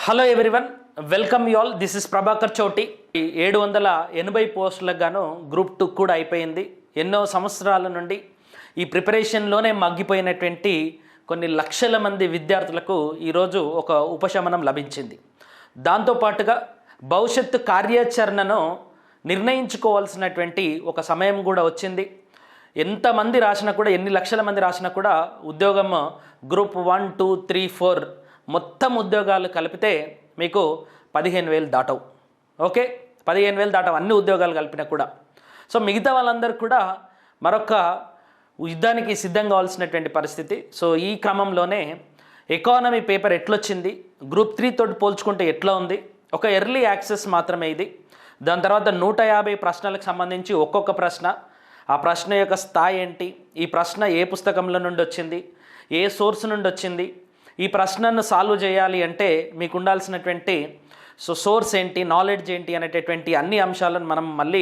Hello everyone, welcome you all. This is Prabhakar Chouti. 780 పోస్టులకు గాను group 2 కూడా అయిపోయింది. ఎన్నో సంవత్సరాల నుండి ఈ ప్రిపరేషన్లోనే మగ్గిపోయినటువంటి కొన్ని లక్షల మంది విద్యార్థులకు ఈరోజు ఒక ఉపశమనం లభించింది. దాంతోపాటుగా భవిష్యత్తు కార్యాచరణను నిర్ణయించుకోవాల్సినటువంటి ఒక సమయం కూడా వచ్చింది. ఎంతమంది రాసినా కూడా, ఎన్ని లక్షల మంది రాసినా కూడా ఉద్యోగం గ్రూప్ 1, 2, 3, 4 మొత్తం ఉద్యోగాలు కలిపితే మీకు 15,000 దాటవు. ఓకే, 15,000 దాటవు అన్ని ఉద్యోగాలు కలిపినా కూడా. సో మిగతా వాళ్ళందరూ కూడా మరొక యుద్ధానికి సిద్ధం కావాల్సినటువంటి పరిస్థితి. సో ఈ క్రమంలోనే ఎకానమీ పేపర్ ఎట్లొచ్చింది, గ్రూప్ 3 తోటి పోల్చుకుంటే ఎట్లా ఉంది, ఒక ఎర్లీ యాక్సెస్ మాత్రమే ఇది. దాని తర్వాత 150 ప్రశ్నలకు సంబంధించి ఒక్కొక్క ప్రశ్న, ఆ ప్రశ్న యొక్క స్థాయి ఏంటి, ఈ ప్రశ్న ఏ పుస్తకంలో నుండి వచ్చింది, ఏ సోర్స్ నుండి వచ్చింది, ఈ ప్రశ్నను సాల్వ్ చేయాలి అంటే మీకు ఉండాల్సినటువంటి సోర్స్ ఏంటి, నాలెడ్జ్ ఏంటి అనేటటువంటి అన్ని అంశాలను మనం మళ్ళీ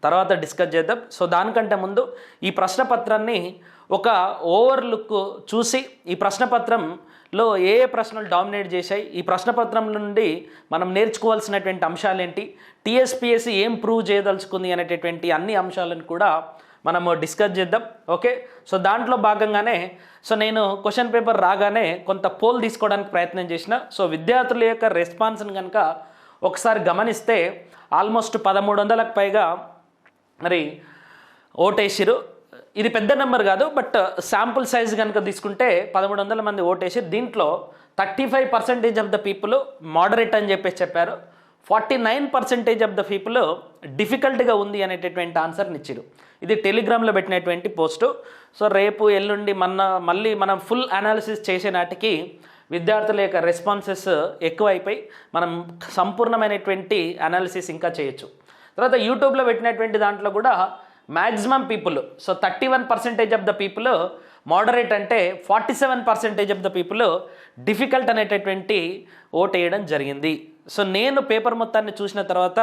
తర్వాత డిస్కస్ చేద్దాం. సో దానికంటే ముందు ఈ ప్రశ్నపత్రాన్ని ఒక ఓవర్లుక్ చూసి, ఈ ప్రశ్నపత్రంలో ఏ ప్రశ్నలు డామినేట్ చేశాయి, ఈ ప్రశ్నపత్రం నుండి మనం నేర్చుకోవాల్సినటువంటి అంశాలు ఏంటి, టీఎస్పీఎస్సీ ఏం ప్రూవ్ చేయదలుచుకుంది అనేటటువంటి అన్ని అంశాలను కూడా మనము డిస్కస్ చేద్దాం. ఓకే, సో దాంట్లో భాగంగానే నేను క్వశ్చన్ పేపర్ రాగానే కొంత పోల్ తీసుకోవడానికి ప్రయత్నం చేసిన. సో విద్యార్థుల యొక్క రెస్పాన్స్ని కనుక ఒకసారి గమనిస్తే ఆల్మోస్ట్ 1,300లకు పైగా మరి ఓటేసిరు. ఇది పెద్ద నెంబర్ కాదు, బట్ శాంపుల్ సైజ్ కనుక తీసుకుంటే 1,300 మంది ఓటేసి దీంట్లో 35% ఆఫ్ ద పీపుల్ మోడరేట్ అని చెప్పారు. 49% ఆఫ్ ద పీపుల్ డిఫికల్ట్గా ఉంది అనేటటువంటి ఆన్సర్ని ఇచ్చారు. ఇది టెలిగ్రామ్లో పెట్టినటువంటి పోస్టు. సో రేపు ఎల్లుండి మళ్ళీ మనం ఫుల్ అనాలిసిస్ చేసే నాటికి విద్యార్థుల యొక్క రెస్పాన్సెస్ ఎక్కువైపోయి మనం సంపూర్ణమైనటువంటి అనాలిసిస్ ఇంకా చేయొచ్చు. తర్వాత యూట్యూబ్లో పెట్టినటువంటి దాంట్లో కూడా maximum people, so 31% of the people moderate అంటే 47% ఆఫ్ ద పీపుల్ డిఫికల్ట్ అనేటటువంటి ఓట్ వేయడం జరిగింది. సో నేను పేపర్ మొత్తాన్ని చూసిన తర్వాత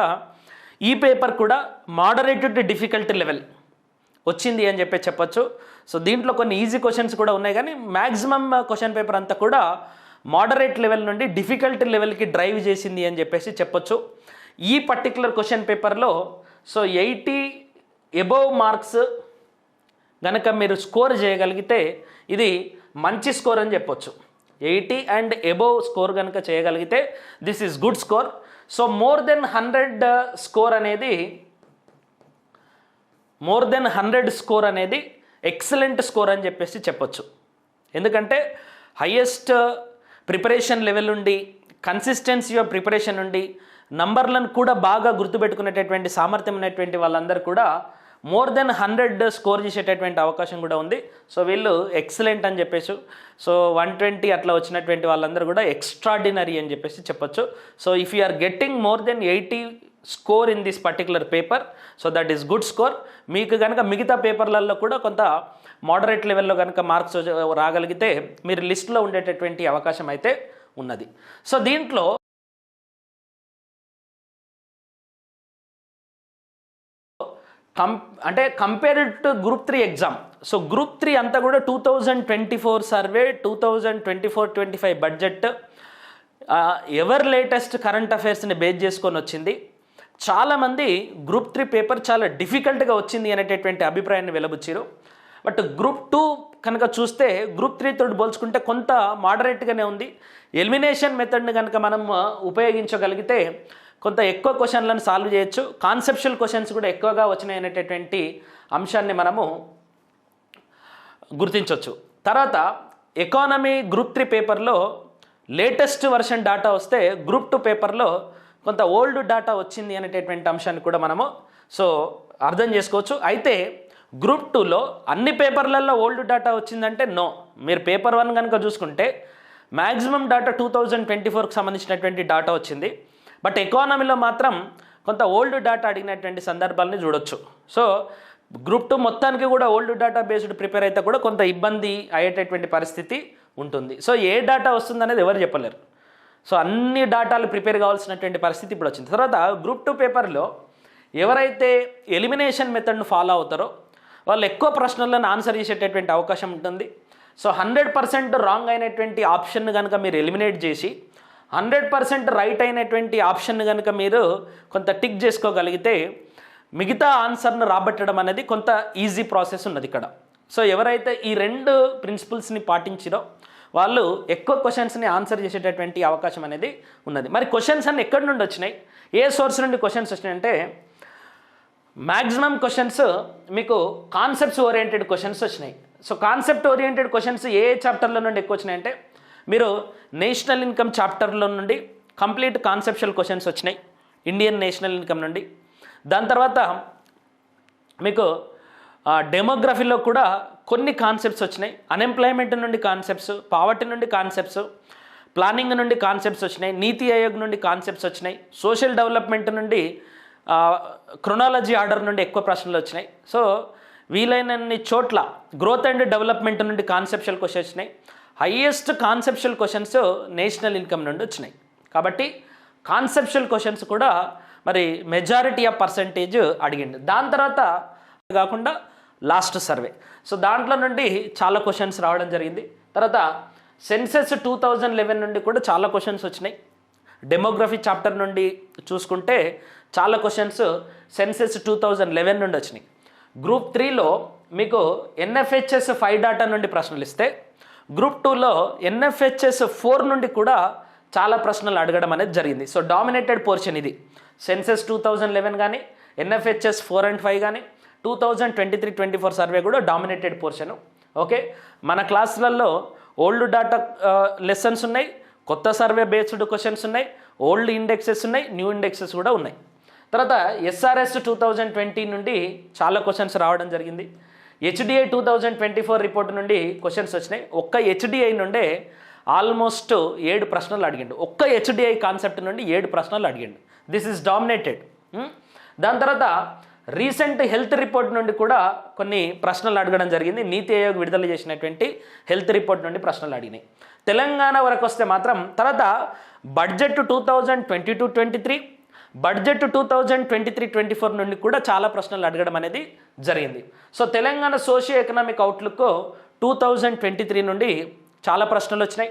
ఈ పేపర్ కూడా మోడరేట్ టు డిఫికల్ట్ లెవెల్ వచ్చింది అని చెప్పొచ్చు. సో దీంట్లో కొన్ని ఈజీ క్వశ్చన్స్ కూడా ఉన్నాయి, కానీ మ్యాక్సిమం క్వశ్చన్ పేపర్ అంతా కూడా మోడరేట్ లెవెల్ నుండి డిఫికల్ట్ లెవెల్కి డ్రైవ్ చేసింది అని చెప్పొచ్చు. ఈ పర్టికులర్ క్వశ్చన్ పేపర్లో సో 80 ఎబోవ్ మార్క్స్ కనుక మీరు స్కోర్ చేయగలిగితే ఇది మంచి స్కోర్ అని చెప్పొచ్చు. 80 అండ్ ఎబోవ్ స్కోర్ కనుక చేయగలిగితే this is good score. So more than 100 score అనేది ఎక్సలెంట్ స్కోర్ అని చెప్పొచ్చు. ఎందుకంటే హయ్యెస్ట్ ప్రిపరేషన్ లెవెల్ నుండి, కన్సిస్టెన్సీ ఆఫ్ ప్రిపరేషన్ నుండి, నంబర్లను కూడా బాగా గుర్తుపెట్టుకునేటటువంటి సామర్థ్యం ఉన్నటువంటి వాళ్ళందరూ కూడా మోర్ దెన్ 100 స్కోర్ చేసేటటువంటి అవకాశం కూడా ఉంది. సో వీళ్ళు ఎక్సలెంట్ అని చెప్పేసి, సో 120 అట్లా వచ్చినటువంటి వాళ్ళందరూ కూడా ఎక్స్ట్రాడినరీ అని చెప్పొచ్చు. So if you are getting more then 80 score in this particular paper, so that is good score. మీకు కనుక మిగతా పేపర్లలో కూడా కొంత మోడరేట్ లెవెల్లో కనుక మార్క్స్ రాగలిగితే మీరు లిస్ట్లో ఉండేటటువంటి అవకాశం అయితే ఉన్నది. సో దీంట్లో compared to group 3 exam, so group 3 అంతా కూడా 2024 survey, 2024-25 budget, ever latest current అఫైర్స్ని బేస్ చేసుకొని వచ్చింది. చాలామంది గ్రూప్ 3 పేపర్ చాలా డిఫికల్ట్గా వచ్చింది అనేటటువంటి అభిప్రాయాన్ని వెలబుచ్చారు. బట్ గ్రూప్ 2 కనుక చూస్తే గ్రూప్ 3 తోటి పోల్చుకుంటే కొంత మోడరేట్గానే ఉంది. ఎలిమినేషన్ మెథడ్ని కనుక మనం ఉపయోగించగలిగితే కొంత ఎక్కువ క్వశ్చన్లను సాల్వ్ చేయొచ్చు. కాన్సెప్షువల్ క్వశ్చన్స్ కూడా ఎక్కువగా వచ్చినాయి అనేటటువంటి అంశాన్ని మనము గుర్తించవచ్చు. తర్వాత ఎకానమీ గ్రూప్ 3 పేపర్లో లేటెస్ట్ వర్షన్ డాటా వస్తే గ్రూప్ 2 పేపర్లో కొంత ఓల్డ్ డాటా వచ్చింది అనేటటువంటి అంశాన్ని కూడా మనము అర్థం చేసుకోవచ్చు. అయితే గ్రూప్ 2లో అన్ని పేపర్లలో ఓల్డ్ డాటా వచ్చిందంటే నో. మీరు పేపర్ 1 కనుక చూసుకుంటే మ్యాక్సిమం డాటా 2024కి సంబంధించినటువంటి డాటా వచ్చింది. బట్ ఎకానమీలో మాత్రం కొంత ఓల్డ్ డాటా అడిగినటువంటి సందర్భాలని చూడొచ్చు. సో గ్రూప్ 2 మొత్తానికి కూడా ఓల్డ్ డాటా బేస్డ్ ప్రిపేర్ అయితే కూడా కొంత ఇబ్బంది అయ్యేటటువంటి పరిస్థితి ఉంటుంది. సో ఏ డాటా వస్తుందనేది ఎవరు చెప్పలేరు. సో అన్ని డాటాలు ప్రిపేర్ కావాల్సినటువంటి పరిస్థితి ఇప్పుడు వచ్చింది. తర్వాత గ్రూప్ 2 పేపర్లో ఎవరైతే ఎలిమినేషన్ మెథడ్ను ఫాలో అవుతారో వాళ్ళు ఎక్కువ ప్రశ్నలను ఆన్సర్ చేసేటటువంటి అవకాశం ఉంటుంది. సో 100% రాంగ్ అయినటువంటి ఆప్షన్ కనుక మీరు ఎలిమినేట్ చేసి 100% రైట్ అయినటువంటి ఆప్షన్ కనుక మీరు కొంత టిక్ చేసుకోగలిగితే మిగతా ఆన్సర్ను రాబట్టడం అనేది కొంత ఈజీ ప్రాసెస్ ఉన్నది ఇక్కడ. సో ఎవరైతే ఈ 2 ప్రిన్సిపల్స్ని పాటించారో వాళ్ళు ఎక్కువ క్వశ్చన్స్ని ఆన్సర్ చేసేటటువంటి అవకాశం అనేది ఉన్నది. మరి క్వశ్చన్స్ అన్ని ఎక్కడి నుండి వచ్చినాయి, ఏ సోర్స్ నుండి క్వశ్చన్స్ వచ్చినాయంటే మ్యాక్సిమం క్వశ్చన్స్ మీకు కాన్సెప్ట్స్ ఓరియంటెడ్ క్వశ్చన్స్ వచ్చినాయి. సో కాన్సెప్ట్ ఓరియంటెడ్ క్వశ్చన్స్ ఏ చాప్టర్లో నుండి ఎక్కువ వచ్చినాయంటే మీరు నేషనల్ ఇన్కమ్ చాప్టర్లో నుండి కంప్లీట్ కాన్సెప్షువల్ క్వశ్చన్స్ వచ్చినాయి ఇండియన్ నేషనల్ ఇన్కమ్ నుండి. దాని తర్వాత మీకు డెమోగ్రఫీలో కూడా కొన్ని కాన్సెప్ట్స్ వచ్చినాయి. అన్ఎంప్లాయ్మెంట్ నుండి కాన్సెప్ట్స్, పావర్టీ నుండి కాన్సెప్ట్స్, ప్లానింగ్ నుండి కాన్సెప్ట్స్ వచ్చినాయి, నీతి ఆయోగ్ నుండి కాన్సెప్ట్స్ వచ్చినాయి, సోషల్ డెవలప్మెంట్ నుండి క్రొనాలజీ ఆర్డర్ నుండి ఎక్కువ ప్రశ్నలు వచ్చినాయి. సో వీలైనన్ని చోట్ల గ్రోత్ అండ్ డెవలప్మెంట్ నుండి కాన్సెప్షువల్ క్వశ్చన్స్ వచ్చినాయి. Highest conceptual questions national income నుండి వచ్చినాయి. కాబట్టి కాన్సెప్షువల్ క్వశ్చన్స్ కూడా మరి మెజారిటీ ఆఫ్ పర్సంటేజ్ అడిగిండు. దాని తర్వాత కాకుండా లాస్ట్ సర్వే, సో దాంట్లో నుండి చాలా క్వశ్చన్స్ రావడం జరిగింది. తర్వాత సెన్సెస్ 2011 నుండి కూడా చాలా క్వశ్చన్స్ వచ్చినాయి. డెమోగ్రఫీ చాప్టర్ నుండి చూసుకుంటే చాలా క్వశ్చన్స్ సెన్సెస్ 2011 నుండి వచ్చినాయి. గ్రూప్ 3లో మీకు ఎన్ఎఫ్హెచ్ఎస్ 5 డాటా నుండి ప్రశ్నలు ఇస్తే గ్రూప్ 2లో ఎన్ఎఫ్హెచ్ఎస్ 4 నుండి కూడా చాలా ప్రశ్నలు అడగడం అనేది జరిగింది. సో డామినేటెడ్ పోర్షన్ ఇది. సెన్సెస్ 2011 కానీ ఎన్ఎఫ్హెచ్ఎస్ 4 and 5 కానీ 2023-24 సర్వే కూడా డామినేటెడ్ పోర్షను. ఓకే, మన క్లాసులలో ఓల్డ్ డాటా లెసన్స్ ఉన్నాయి, కొత్త సర్వే బేస్డ్ క్వశ్చన్స్ ఉన్నాయి, ఓల్డ్ ఇండెక్సెస్ ఉన్నాయి, న్యూ ఇండెక్సెస్ కూడా ఉన్నాయి. తర్వాత ఎస్ఆర్ఎస్ 2020 నుండి చాలా క్వశ్చన్స్ రావడం జరిగింది. హెచ్డిఐ 2024 రిపోర్ట్ నుండి క్వశ్చన్స్ వచ్చినాయి. ఒక్క హెచ్డిఐ నుండే ఆల్మోస్ట్ 7 ప్రశ్నలు అడిగిండు. ఒక్క హెచ్డిఐ కాన్సెప్ట్ నుండి 7 ప్రశ్నలు అడిగిండు. This is dominated. దాని తర్వాత రీసెంట్ హెల్త్ రిపోర్ట్ నుండి కూడా కొన్ని ప్రశ్నలు అడగడం జరిగింది. నీతి ఆయోగ్ విడుదల చేసినటువంటి హెల్త్ రిపోర్ట్ నుండి ప్రశ్నలు అడిగినాయి. తెలంగాణ వరకు వస్తే మాత్రం తర్వాత బడ్జెట్ 2022-23, బడ్జెట్ 2023-24 నుండి కూడా చాలా ప్రశ్నలు అడగడం అనేది జరిగింది. So Telangana socio economic outlook 2023 నుండి చాలా ప్రశ్నలు వచ్చినాయి.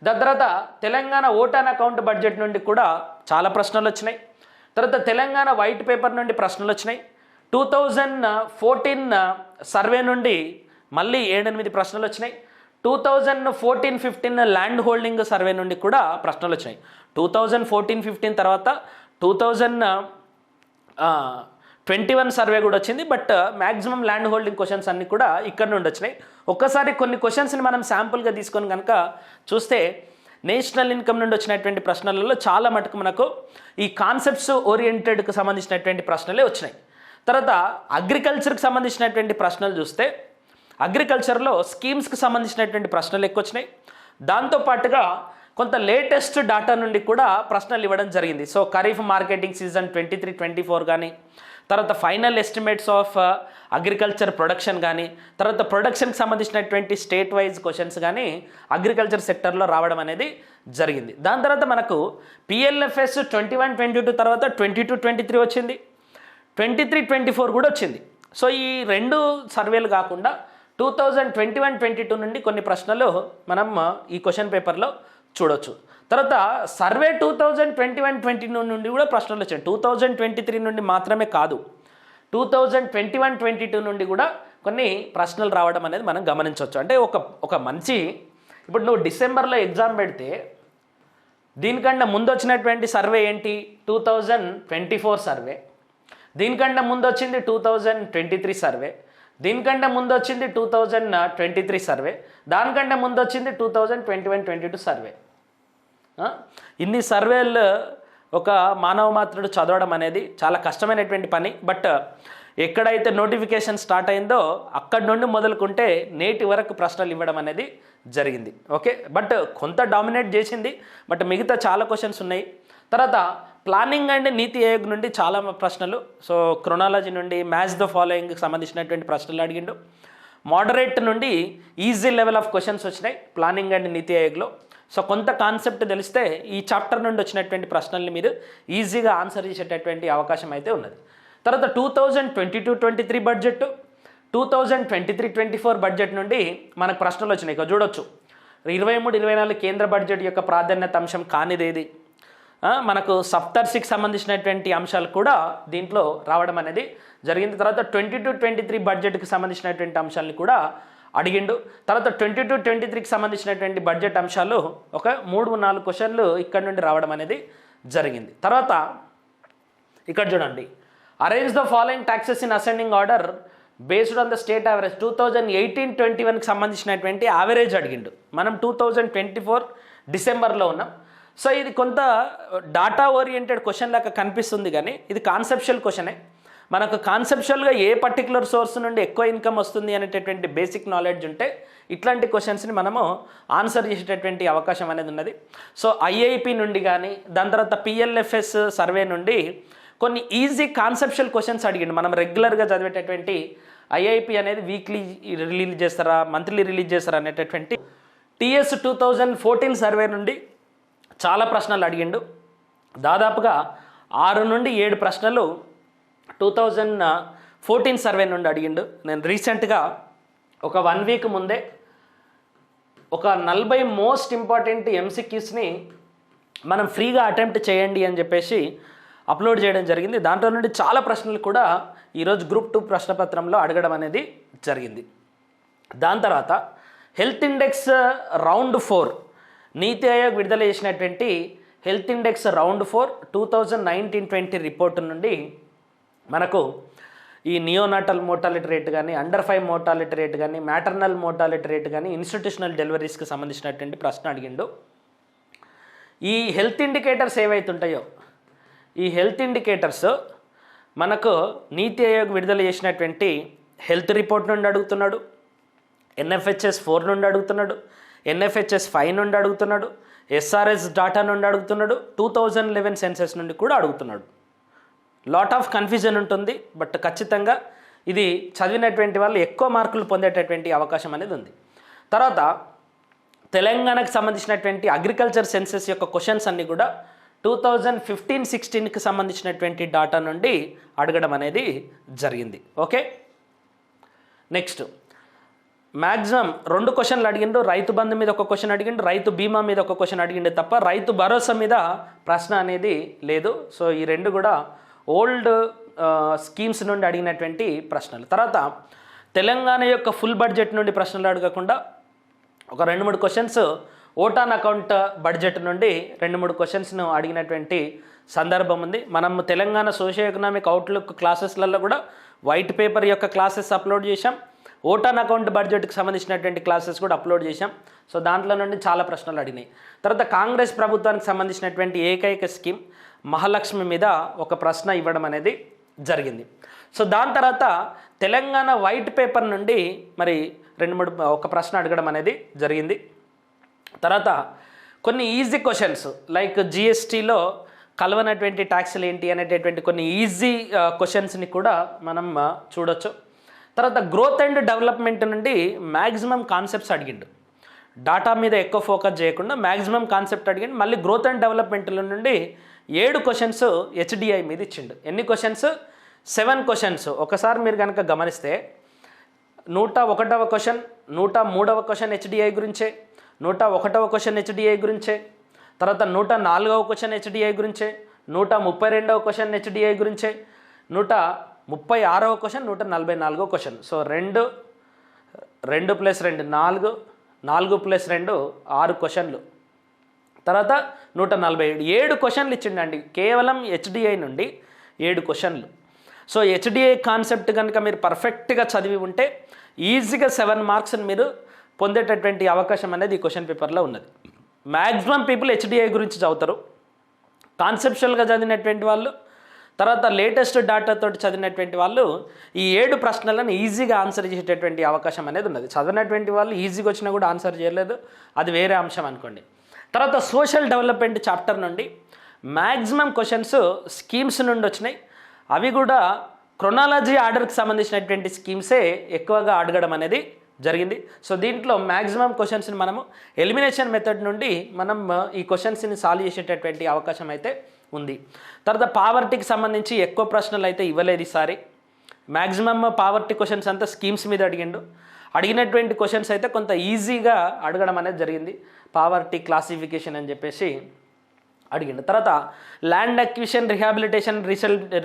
దాని తర్వాత Telangana vote and account budget నుండి కూడా చాలా ప్రశ్నలు వచ్చినాయి. తర్వాత తెలంగాణ వైట్ పేపర్ నుండి ప్రశ్నలు వచ్చినాయి. 2014 సర్వే నుండి మళ్ళీ 7-8 ప్రశ్నలు వచ్చినాయి. 2014-15 ల్యాండ్ హోల్డింగ్ సర్వే నుండి కూడా ప్రశ్నలు వచ్చినాయి. 2014-15 తర్వాత 2021 సర్వే కూడా వచ్చింది. But maximum land holding questions అన్నీ కూడా ఇక్కడ నుండి వచ్చినాయి. ఒక్కసారి కొన్ని క్వశ్చన్స్ని మనం శాంపుల్గా తీసుకొని కనుక చూస్తే నేషనల్ ఇన్కమ్ నుండి వచ్చినటువంటి ప్రశ్నలలో చాలా మటుకు మనకు ఈ కాన్సెప్ట్స్ ఓరియంటెడ్కి సంబంధించినటువంటి ప్రశ్నలే వచ్చినాయి. తర్వాత అగ్రికల్చర్కి సంబంధించినటువంటి ప్రశ్నలు చూస్తే అగ్రికల్చర్లో స్కీమ్స్కి సంబంధించినటువంటి ప్రశ్నలు ఎక్కువ వచ్చినాయి. దాంతోపాటుగా కొంత లేటెస్ట్ డాటా నుండి కూడా ప్రశ్నలు ఇవ్వడం జరిగింది. సో ఖరీఫ్ మార్కెటింగ్ సీజన్ 23-24 కానీ, తర్వాత final estimates of agriculture production కానీ, తర్వాత ప్రొడక్షన్కి సంబంధించినటువంటి స్టేట్ వైజ్ క్వశ్చన్స్ కానీ అగ్రికల్చర్ సెక్టర్లో రావడం అనేది జరిగింది. దాని తర్వాత మనకు పిఎల్ఎఫ్ఎస్ 21-22 తర్వాత 22-23 వచ్చింది, 23-24 కూడా వచ్చింది. సో ఈ 2 సర్వేలు కాకుండా 2021-22 నుండి కొన్ని ప్రశ్నలు మనం ఈ క్వశ్చన్ పేపర్లో చూడొచ్చు. తర్వాత సర్వే 2021-22 నుండి కూడా ప్రశ్నలు వచ్చాయి. 2023 నుండి మాత్రమే కాదు, 2021-22 నుండి కూడా కొన్ని ప్రశ్నలు రావడం అనేది మనం గమనించవచ్చు. అంటే ఒక మంచి, ఇప్పుడు నువ్వు డిసెంబర్లో ఎగ్జామ్ పెడితే దీనికంటే ముందు వచ్చినటువంటి సర్వే ఏంటి? 2024 సర్వే. దీనికంటే ముందు వచ్చింది 2023 సర్వే. దీనికంటే ముందు వచ్చింది 2023 సర్వే. దానికంటే ముందు వచ్చింది 2021-22 సర్వే. ఇన్ని సర్వేలు ఒక మానవ మాత్రుడు చదవడం అనేది చాలా కష్టమైనటువంటి పని. బట్ ఎక్కడైతే నోటిఫికేషన్ స్టార్ట్ అయిందో అక్కడి నుండి మొదలుకుంటే నేటి వరకు ప్రశ్నలు ఇవ్వడం అనేది జరిగింది. ఓకే, బట్ కొంత డామినేట్ చేసింది, బట్ మిగతా చాలా క్వశ్చన్స్ ఉన్నాయి. తర్వాత ప్లానింగ్ అండ్ నీతి ఆయోగ్ నుండి చాలా ప్రశ్నలు. సో క్రొనాలజీ నుండి మ్యాచ్ ద ఫాలోయింగ్కి సంబంధించినటువంటి ప్రశ్నలు అడిగిండు. మోడరేట్ నుండి ఈజీ లెవెల్ ఆఫ్ క్వశ్చన్స్ వచ్చినాయి ప్లానింగ్ అండ్ నీతి ఆయోగ్లో. సో కొంత కాన్సెప్ట్ తెలిస్తే ఈ చాప్టర్ నుండి వచ్చినటువంటి ప్రశ్నల్ని మీరు ఈజీగా ఆన్సర్ చేసేటటువంటి అవకాశం అయితే ఉన్నది. తర్వాత 2022-23 బడ్జెట్, 2023-24 బడ్జెట్ నుండి మనకు ప్రశ్నలు వచ్చినాయి. ఇక చూడొచ్చు, 23-24 కేంద్ర బడ్జెట్ యొక్క ప్రాధాన్యత అంశం కానిదేది, మనకు సప్తర్షికి సంబంధించినటువంటి అంశాలు కూడా దీంట్లో రావడం అనేది జరిగింది. తర్వాత 22-23 బడ్జెట్కి సంబంధించినటువంటి అంశాలను కూడా అడిగిండు. తర్వాత 22-23కి సంబంధించినటువంటి బడ్జెట్ అంశాలు ఒక 3-4 క్వశ్చన్లు ఇక్కడ నుండి రావడం అనేది జరిగింది. తర్వాత ఇక్కడ చూడండి, arrange the following taxes in ascending order based on the state average. 2018-21కి సంబంధించినటువంటి యావరేజ్ అడిగిండు. మనం 2024 డిసెంబర్లో ఉన్నాం. సో ఇది కొంత డాటా ఓరియంటెడ్ క్వశ్చన్ లాగా కనిపిస్తుంది, కానీ ఇది కాన్సెప్షువల్ క్వశ్చనే. మనకు కాన్సెప్షువల్గా ఏ పర్టికులర్ సోర్స్ నుండి ఎక్కువ ఇన్కమ్ వస్తుంది అనేటటువంటి బేసిక్ నాలెడ్జ్ ఉంటే ఇట్లాంటి క్వశ్చన్స్ని మనము ఆన్సర్ చేసేటటువంటి అవకాశం అనేది ఉన్నది. సో ఐఐపి నుండి కానీ దాని తర్వాత పిఎల్ఎఫ్ఎస్ సర్వే నుండి కొన్ని ఈజీ కాన్సెప్షువల్ క్వశ్చన్స్ అడిగిండు. మనం రెగ్యులర్గా చదివేటటువంటి ఐఐపి అనేది వీక్లీ రిలీజ్ చేస్తారా, మంత్లీ రిలీజ్ చేస్తారా అనేటటువంటి టీఎస్ 2014 సర్వే నుండి చాలా ప్రశ్నలు అడిగిండు. దాదాపుగా 6 నుండి 7 ప్రశ్నలు 2014 సర్వే నుండి అడిగిండు. నేను రీసెంట్గా ఒక 1 వీక్ ముందే ఒక 40 మోస్ట్ ఇంపార్టెంట్ ఎంసీక్యూస్ని మనం ఫ్రీగా అటెంప్ట్ చేయండి అని చెప్పేసి అప్లోడ్ చేయడం జరిగింది. దాంట్లో నుండి చాలా ప్రశ్నలు కూడా ఈరోజు గ్రూప్ 2 ప్రశ్నపత్రంలో అడగడం అనేది జరిగింది. దాని తర్వాత హెల్త్ ఇండెక్స్ రౌండ్ 4 నీతి ఆయోగ్ విడుదల చేసినటువంటి హెల్త్ ఇండెక్స్ రౌండ్ 4 2019-20 రిపోర్టు నుండి మనకు ఈ నియోనాటల్ మోర్టాలిటీ రేట్ కానీ, అండర్ 5 మోర్టాలిటీ రేట్ కానీ, మ్యాటర్నల్ మోర్టాలిటీ రేట్ కానీ, ఇన్స్టిట్యూషనల్ డెలివరీస్కి సంబంధించినటువంటి ప్రశ్న అడిగిండు. ఈ హెల్త్ ఇండికేటర్స్ ఏవైతుంటాయో ఈ హెల్త్ ఇండికేటర్స్ మనకు నీతి ఆయోగ్ విడుదల చేసినటువంటి హెల్త్ రిపోర్ట్ నుండి అడుగుతున్నాడు, ఎన్ఎఫ్హెచ్ఎస్ 4 నుండి అడుగుతున్నాడు, ఎన్ఎఫ్హెచ్ఎస్ 5 నుండి అడుగుతున్నాడు, ఎస్ఆర్ఎస్ డాటా నుండి అడుగుతున్నాడు, 2011 సెన్సెస్ నుండి కూడా అడుగుతున్నాడు. లాట్ ఆఫ్ కన్ఫ్యూజన్ ఉంటుంది, బట్ ఖచ్చితంగా ఇది చదివినటువంటి వాళ్ళు ఎక్కువ మార్కులు పొందేటటువంటి అవకాశం అనేది ఉంది. తర్వాత తెలంగాణకు సంబంధించినటువంటి అగ్రికల్చర్ సెన్సెస్ యొక్క క్వశ్చన్స్ అన్నీ కూడా 2015-16కి సంబంధించినటువంటి డాటా నుండి అడగడం అనేది జరిగింది. ఓకే, నెక్స్ట్ మ్యాక్సిమం 2 క్వశ్చన్లు అడిగిండు. రైతు బంధు మీద ఒక క్వశ్చన్ అడిగిండు, రైతు బీమా మీద ఒక క్వశ్చన్ అడిగిండు తప్ప రైతు భరోసా మీద ప్రశ్న అనేది లేదు. సో ఈ 2 కూడా ఓల్డ్ స్కీమ్స్ నుండి అడిగినటువంటి ప్రశ్నలు. తర్వాత తెలంగాణ యొక్క ఫుల్ బడ్జెట్ నుండి ప్రశ్నలు అడగకుండా ఒక 2-3 క్వశ్చన్స్ ఓటాన్ అకౌంట్ బడ్జెట్ నుండి 2-3 క్వశ్చన్స్ను అడిగినటువంటి సందర్భం ఉంది. మనం తెలంగాణ సోషియో ఎకనామిక్ అవుట్లుక్ క్లాసెస్లలో కూడా వైట్ పేపర్ యొక్క క్లాసెస్ అప్లోడ్ చేశాం, ఓటాన్ అకౌంట్ బడ్జెట్కి సంబంధించినటువంటి క్లాసెస్ కూడా అప్లోడ్ చేశాం. సో దాంట్లో నుండి చాలా ప్రశ్నలు అడిగినాయి. తర్వాత కాంగ్రెస్ ప్రభుత్వానికి సంబంధించినటువంటి ఏకైక స్కీమ్ మహాలక్ష్మి మీద ఒక ప్రశ్న ఇవ్వడం అనేది జరిగింది. సో దాని తర్వాత తెలంగాణ వైట్ పేపర్ నుండి మరి 2-3 ఒక ప్రశ్న అడగడం అనేది జరిగింది. తర్వాత కొన్ని ఈజీ క్వశ్చన్స్ లైక్ జిఎస్టీలో కలవనటువంటి ట్యాక్స్లు ఏంటి అనేటటువంటి కొన్ని ఈజీ క్వశ్చన్స్ని కూడా మనం చూడొచ్చు. తర్వాత గ్రోత్ అండ్ డెవలప్మెంట్ నుండి మ్యాక్సిమం కాన్సెప్ట్స్ అడిగిండు. డాటా మీద ఎక్కువ ఫోకస్ చేయకుండా మ్యాక్సిమం కాన్సెప్ట్ అడిగిండు. మళ్ళీ గ్రోత్ అండ్ డెవలప్మెంట్లో నుండి 7 క్వశ్చన్స్ హెచ్డిఐ మీద ఇచ్చిండు. ఎన్ని క్వశ్చన్స్? 7 క్వశ్చన్స్. ఒకసారి మీరు కనుక గమనిస్తే 101వ క్వశ్చన్, 103వ క్వశ్చన్ హెచ్డిఐ గురించే, 101వ క్వశ్చన్ హెచ్డిఐ గురించే, తర్వాత 104వ క్వశ్చన్ హెచ్డిఐ గురించే, 132వ క్వశ్చన్ హెచ్డిఐ గురించే, 136వ క్వశ్చన్, 144వ క్వశ్చన్. సో 2 + 2 4, 4 + 2 6 క్వశ్చన్లు. తర్వాత 147 7 క్వశ్చన్లు ఇచ్చిండండి కేవలం హెచ్డిఐ నుండి 7 క్వశ్చన్లు. సో హెచ్డిఐ కాన్సెప్ట్ కనుక మీరు పర్ఫెక్ట్గా చదివి ఉంటే ఈజీగా 7 మార్క్స్ని మీరు పొందేటటువంటి అవకాశం అనేది ఈ క్వశ్చన్ పేపర్లో ఉన్నది. మ్యాక్సిమం పీపుల్ హెచ్డిఐ గురించి చదువుతారు, కాన్సెప్షువల్గా చదివినటువంటి వాళ్ళు, తర్వాత లేటెస్ట్ డాటాతో చదివినటువంటి వాళ్ళు ఈ 7 ప్రశ్నలను ఈజీగా ఆన్సర్ చేసేటటువంటి అవకాశం అనేది ఉన్నది. చదివినటువంటి వాళ్ళు ఈజీగా వచ్చినా కూడా ఆన్సర్ చేయలేదు, అది వేరే అంశం అనుకోండి. తర్వాత సోషల్ డెవలప్మెంట్ చాప్టర్ నుండి మ్యాక్సిమం క్వశ్చన్స్ స్కీమ్స్ నుండి వచ్చినాయి. అవి కూడా క్రొనాలజీ ఆర్డర్కి సంబంధించినటువంటి స్కీమ్సే ఎక్కువగా అడగడం అనేది జరిగింది. సో దీంట్లో మ్యాక్సిమం క్వశ్చన్స్ని మనము ఎలిమినేషన్ మెథడ్ నుండి మనం ఈ క్వశ్చన్స్ని సాల్వ్ చేసేటటువంటి అవకాశం అయితే ఉంది. తర్వాత పావర్టీకి సంబంధించి ఎక్కువ ప్రశ్నలు అయితే ఇవ్వలేదు ఈసారి. మ్యాక్సిమం పావర్టీ క్వశ్చన్స్ అంతా స్కీమ్స్ మీద అడిగిండు. అడిగినటువంటి క్వశ్చన్స్ అయితే కొంత ఈజీగా అడగడం అనేది జరిగింది. పావర్టీ క్లాసిఫికేషన్ అని చెప్పేసి అడిగిండు. తర్వాత ల్యాండ్ అక్విజిషన్, రిహాబిలిటేషన్,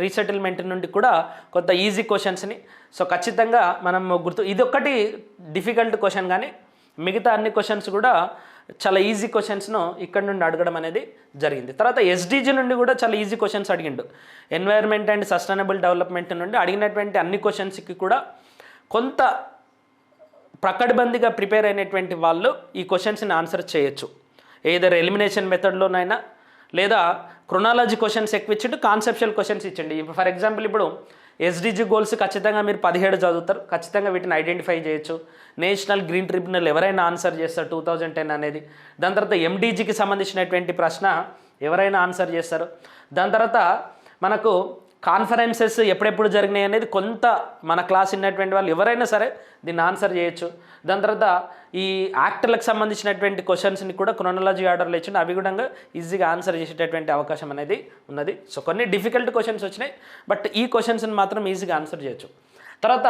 రీసెటిల్మెంట్ నుండి కూడా కొంత ఈజీ క్వశ్చన్స్ని సో ఖచ్చితంగా మనం ఇది ఒక్కటి డిఫికల్ట్ క్వశ్చన్, కానీ మిగతా అన్ని క్వశ్చన్స్ కూడా చాలా ఈజీ క్వశ్చన్స్ను ఇక్కడ నుండి అడగడం అనేది జరిగింది. తర్వాత ఎస్డిజి నుండి కూడా చాలా ఈజీ క్వశ్చన్స్ అడిగిండు. ఎన్వైర్న్మెంట్ అండ్ సస్టైనబుల్ డెవలప్మెంట్ నుండి అడిగినటువంటి అన్ని క్వశ్చన్స్కి కూడా కొంత ప్రకడ్బందీగా ప్రిపేర్ అయినటువంటి వాళ్ళు ఈ క్వశ్చన్స్ని ఆన్సర్ చేయొచ్చు. ఏదర్ ఎలిమినేషన్ మెథడ్లోనైనా లేదా క్రొనాలజీ క్వశ్చన్స్ ఎక్కువ ఇచ్చిండు, కాన్సెప్షువల్ క్వశ్చన్స్ ఇచ్చండి. ఫర్ ఎగ్జాంపుల్ ఇప్పుడు ఎస్డిజి గోల్స్ ఖచ్చితంగా మీరు 17 చదువుతారు, ఖచ్చితంగా వీటిని ఐడెంటిఫై చేయొచ్చు. నేషనల్ గ్రీన్ ట్రిబ్యునల్ ఎవరైనా ఆన్సర్ చేస్తారు 2010 అనేది. దాని తర్వాత ఎండిజికి సంబంధించినటువంటి ప్రశ్న ఎవరైనా ఆన్సర్ చేస్తారు. దాని తర్వాత మనకు కాన్ఫరెన్సెస్ ఎప్పుడెప్పుడు జరిగినాయి అనేది కొంత మన క్లాస్ ఉన్నటువంటి వాళ్ళు ఎవరైనా సరే దీన్ని ఆన్సర్ చేయొచ్చు. దాని తర్వాత ఈ యాక్టర్లకు సంబంధించినటువంటి క్వశ్చన్స్ని కూడా క్రొనాలజీ ఆర్డర్లో ఇచ్చిండు, అవి కూడా ఈజీగా ఆన్సర్ చేసేటటువంటి అవకాశం అనేది ఉన్నది. సో కొన్ని డిఫికల్ట్ క్వశ్చన్స్ వచ్చినాయి, బట్ ఈ క్వశ్చన్స్ని మాత్రం ఈజీగా ఆన్సర్ చేయొచ్చు. తర్వాత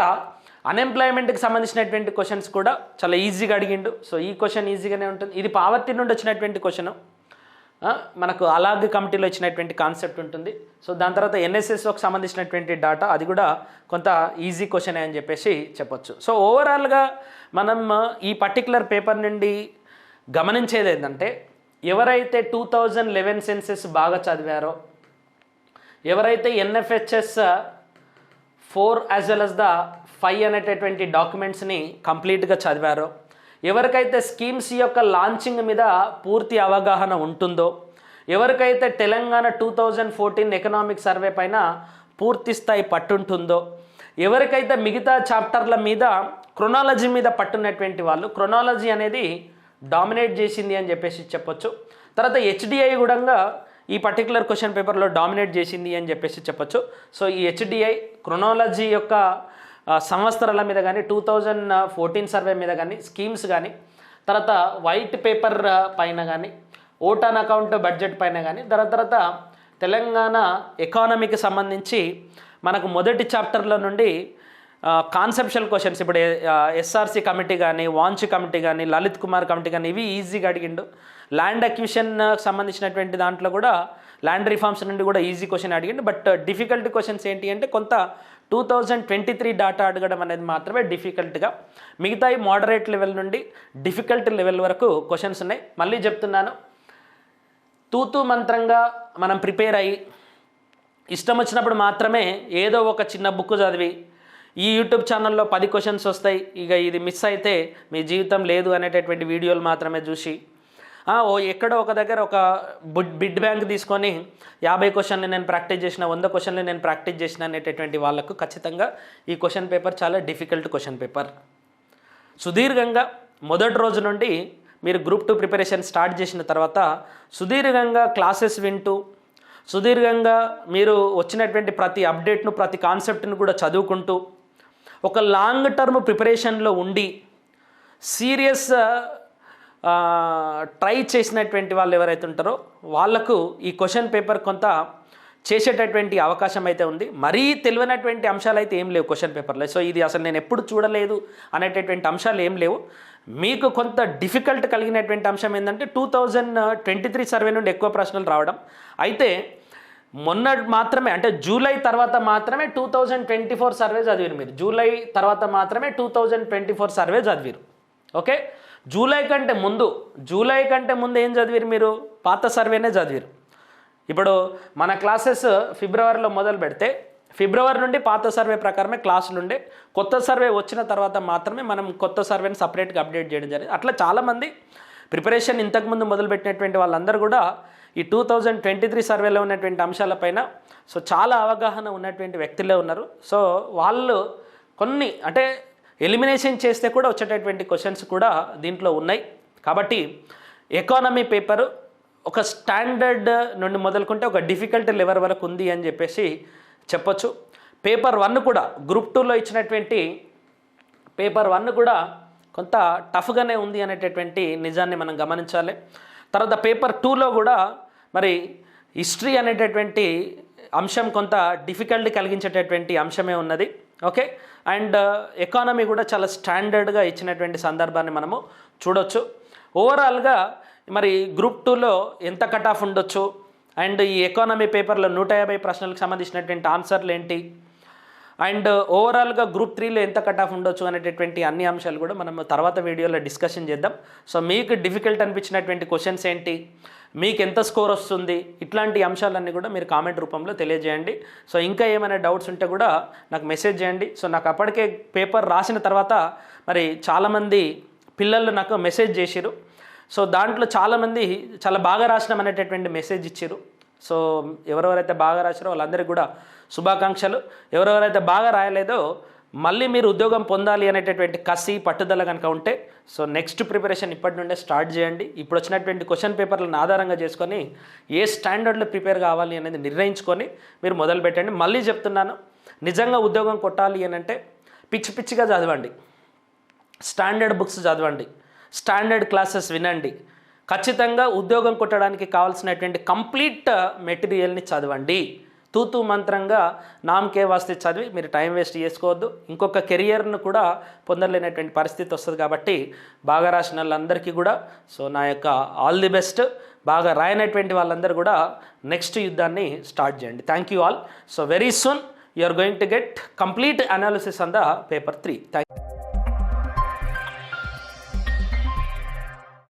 అన్ఎంప్లాయ్మెంట్కి సంబంధించినటువంటి క్వశ్చన్స్ కూడా చాలా ఈజీగా అడిగిండు. సో ఈ క్వశ్చన్ ఈజీగానే ఉంటుంది. ఇది పావర్టీ నుండి వచ్చినటువంటి క్వశ్చన్, మనకు అలాగ్ కమిటీలో ఇచ్చినటువంటి కాన్సెప్ట్ ఉంటుంది. సో దాని తర్వాత ఎన్ఎస్ఎస్ఓకి సంబంధించినటువంటి డాటా, అది కూడా కొంత ఈజీ క్వశ్చన్ అని చెప్పేసి చెప్పొచ్చు. సో ఓవరాల్గా మనం ఈ పర్టికులర్ పేపర్ నుండి గమనించేది ఏంటంటే, ఎవరైతే 2011 సెన్సెస్ బాగా చదివారో, ఎవరైతే NFHS 4 as well as the 5 అనేటటువంటి డాక్యుమెంట్స్ని కంప్లీట్గా చదివారో, ఎవరికైతే స్కీమ్స్ యొక్క లాంచింగ్ మీద పూర్తి అవగాహన ఉంటుందో, ఎవరికైతే తెలంగాణ 2014 ఎకనామిక్ సర్వే పైన పూర్తి స్థాయి పట్టుంటుందో, ఎవరికైతే మిగతా చాప్టర్ల మీద క్రొనాలజీ మీద పట్టున్నటువంటి వాళ్ళు, క్రొనాలజీ అనేది డామినేట్ చేసింది అని చెప్పేసి చెప్పొచ్చు. తర్వాత హెచ్డిఐ కూడా ఈ పర్టికులర్ క్వశ్చన్ పేపర్లో డామినేట్ చేసింది అని చెప్పేసి చెప్పొచ్చు. సో ఈ హెచ్డిఐ క్రొనాలజీ యొక్క సంవత్సరాల మీద కానీ, 2014 సర్వే మీద కానీ, స్కీమ్స్ కానీ, తర్వాత వైట్ పేపర్ పైన కానీ, ఓట్ ఆన్ అకౌంట్ బడ్జెట్ పైన కానీ, తర్వాత తెలంగాణ ఎకానమీకి సంబంధించి మనకు మొదటి చాప్టర్లో నుండి కాన్సెప్షువల్ క్వశ్చన్స్, ఇప్పుడు ఎస్ఆర్సి కమిటీ కానీ, వాంచ్ కమిటీ కానీ, లలిత్ కుమార్ కమిటీ కానీ, ఇవి ఈజీగా అడిగిండు. ల్యాండ్ అక్విజిషన్ సంబంధించినటువంటి దాంట్లో కూడా ల్యాండ్ రిఫార్మ్స్ నుండి కూడా ఈజీ క్వశ్చన్ అడిగిండు. బట్ డిఫికల్ట్ క్వశ్చన్స్ ఏంటి అంటే, కొంత 2023 డాటా అడగడం అనేది మాత్రమే డిఫికల్ట్గా, మిగతాయి మోడరేట్ లెవెల్ నుండి డిఫికల్ట్ లెవెల్ వరకు క్వశ్చన్స్ ఉన్నాయి. మళ్ళీ చెప్తున్నాను, తూతూ మంత్రంగా మనం ప్రిపేర్ అయ్యి ఇష్టం వచ్చినప్పుడు మాత్రమే ఏదో ఒక చిన్న బుక్ చదివి ఈ యూట్యూబ్ ఛానల్లో 10 క్వశ్చన్స్ వస్తాయి, ఇక ఇది మిస్ అయితే మీ జీవితం లేదు అనేటటువంటి వీడియోలు మాత్రమే చూసి, ఎక్కడో ఒక దగ్గర ఒక బిడ్ బ్యాంక్ తీసుకొని 50 క్వశ్చన్లు నేను ప్రాక్టీస్ చేసిన, 100 క్వశ్చన్లు నేను ప్రాక్టీస్ చేసిన అనేటటువంటి వాళ్ళకు ఖచ్చితంగా ఈ క్వశ్చన్ పేపర్ చాలా డిఫికల్ట్ క్వశ్చన్ పేపర్. సుదీర్ఘంగా మొదటి రోజు నుండి మీరు గ్రూప్ 2 ప్రిపరేషన్ స్టార్ట్ చేసిన తర్వాత సుదీర్ఘంగా క్లాసెస్ వింటూ, సుదీర్ఘంగా మీరు వచ్చినటువంటి ప్రతి అప్డేట్ను, ప్రతి కాన్సెప్ట్ను కూడా చదువుకుంటూ, ఒక లాంగ్ టర్మ్ ప్రిపరేషన్లో ఉండి సీరియస్ ట్రై చేసినటువంటి వాళ్ళు ఎవరైతే ఉంటారో వాళ్లకు ఈ క్వశ్చన్ పేపర్ కొంత చేసేటటువంటి అవకాశం అయితే ఉంది. మరీ తెలియనటువంటి అంశాలు అయితే ఏం లేవు క్వశ్చన్ పేపర్లో. సో ఇది అసలు నేను ఎప్పుడు చూడలేదు అనేటటువంటి అంశాలు ఏం లేవు. మీకు కొంత డిఫికల్ట్ కలిగినటువంటి అంశం ఏంటంటే 2023 సర్వే నుండి ఎక్కువ ప్రశ్నలు రావడం. అయితే మొన్న మాత్రమే, అంటే జూలై తర్వాత మాత్రమే 2024 సర్వే చదివారు మీరు. జూలై తర్వాత మాత్రమే 2024 సర్వే చదివారు. ఓకే, జూలై కంటే ముందు ఏం చదివారు మీరు? పాత సర్వేనే చదివారు. ఇప్పుడు మన క్లాసెస్ ఫిబ్రవరిలో మొదలు పెడితే ఫిబ్రవరి నుండి పాత సర్వే ప్రకారమే క్లాసులు ఉండే, కొత్త సర్వే వచ్చిన తర్వాత మాత్రమే మనం కొత్త సర్వేని సపరేట్గా అప్డేట్ చేయడం జరిగింది. అట్లా చాలామంది ప్రిపరేషన్ ఇంతకుముందు మొదలుపెట్టినటువంటి వాళ్ళందరూ కూడా ఈ 2023 సర్వేలో ఉన్నటువంటి అంశాలపైన సో చాలా అవగాహన ఉన్నటువంటి వ్యక్తులే ఉన్నారు. సో వాళ్ళు కొన్ని అంటే ఎలిమినేషన్ చేస్తే కూడా వచ్చేటటువంటి క్వశ్చన్స్ కూడా దీంట్లో ఉన్నాయి. కాబట్టి ఎకానమీ పేపరు ఒక స్టాండర్డ్ నుండి మొదలుకుంటే ఒక డిఫికల్ట్ లెవెల్ వరకు ఉంది అని చెప్పేసి చెప్పొచ్చు. పేపర్ 1 కూడా గ్రూప్ 2లో ఇచ్చినటువంటి పేపర్ 1 కూడా కొంత టఫ్గానే ఉంది అనేటటువంటి నిజాన్ని మనం గమనించాలి. తర్వాత పేపర్ 2లో కూడా మరి హిస్టరీ అనేటటువంటి అంశం కొంత డిఫికల్టీ కలిగించేటటువంటి అంశమే ఉన్నది. ఓకే, అండ్ ఎకానమీ కూడా చాలా స్టాండర్డ్గా ఇచ్చినటువంటి సందర్భాన్ని మనము చూడొచ్చు. ఓవరాల్గా మరి గ్రూప్ 2లో ఎంత కట్ ఆఫ్ ఉండొచ్చు, అండ్ ఈ ఎకానమీ పేపర్లో 150 ప్రశ్నలకు సంబంధించినటువంటి ఆన్సర్లు ఏంటి, అండ్ ఓవరాల్గా గ్రూప్ 3లో ఎంత కట్ ఆఫ్ ఉండొచ్చు అనేటటువంటి అన్ని అంశాలు కూడా మనం తర్వాత వీడియోలో డిస్కషన్ చేద్దాం. సో మీకు డిఫికల్ట్ అనిపించినటువంటి క్వశ్చన్స్ ఏంటి, మీకు ఎంత స్కోర్ వస్తుంది, ఇట్లాంటి అంశాలన్నీ కూడా మీరు కామెంట్ రూపంలో తెలియజేయండి. సో ఇంకా ఏమైనా డౌట్స్ ఉంటే కూడా నాకు మెసేజ్ చేయండి. సో నాకు అప్పటికే పేపర్ రాసిన తర్వాత మరి చాలామంది పిల్లలు నాకు మెసేజ్ చేసిరు. సో దాంట్లో చాలామంది చాలా బాగా రాసినాం అనేటటువంటి మెసేజ్ ఇచ్చారు. సో ఎవరెవరైతే బాగా రాశారో వాళ్ళందరికీ కూడా శుభాకాంక్షలు. ఎవరెవరైతే బాగా రాయలేదో మళ్ళీ మీరు ఉద్యోగం పొందాలి అనేటటువంటి కసి పట్టుదల కనుక ఉంటే సో నెక్స్ట్ ప్రిపరేషన్ ఇప్పటి నుండే స్టార్ట్ చేయండి. ఇప్పుడు వచ్చినటువంటి క్వశ్చన్ పేపర్లను ఆధారంగా చేసుకొని ఏ స్టాండర్డ్లో ప్రిపేర్ కావాలి అనేది నిర్ణయించుకొని మీరు మొదలు పెట్టండి. మళ్ళీ చెప్తున్నాను, నిజంగా ఉద్యోగం కొట్టాలి అని అంటే పిచ్చి పిచ్చిగా చదవండి, స్టాండర్డ్ బుక్స్ చదవండి, స్టాండర్డ్ క్లాసెస్ వినండి. ఖచ్చితంగా ఉద్యోగం కొట్టడానికి కావాల్సినటువంటి కంప్లీట్ మెటీరియల్ని చదవండి. తూతూ మంత్రంగా నామకే వాస్తే చదివి మీరు టైం వేస్ట్ చేసుకోవద్దు. ఇంకొక కెరియర్ను కూడా పొందలేనటువంటి పరిస్థితి వస్తుంది. కాబట్టి బాగా రాసిన వాళ్ళందరికీ కూడా సో నా యొక్క ఆల్ ది బెస్ట్. బాగా రాయనటువంటి వాళ్ళందరూ కూడా నెక్స్ట్ యుద్ధాన్ని స్టార్ట్ చేయండి. Thank you all. So very soon you are going to get complete analysis on the paper 3. Thank you.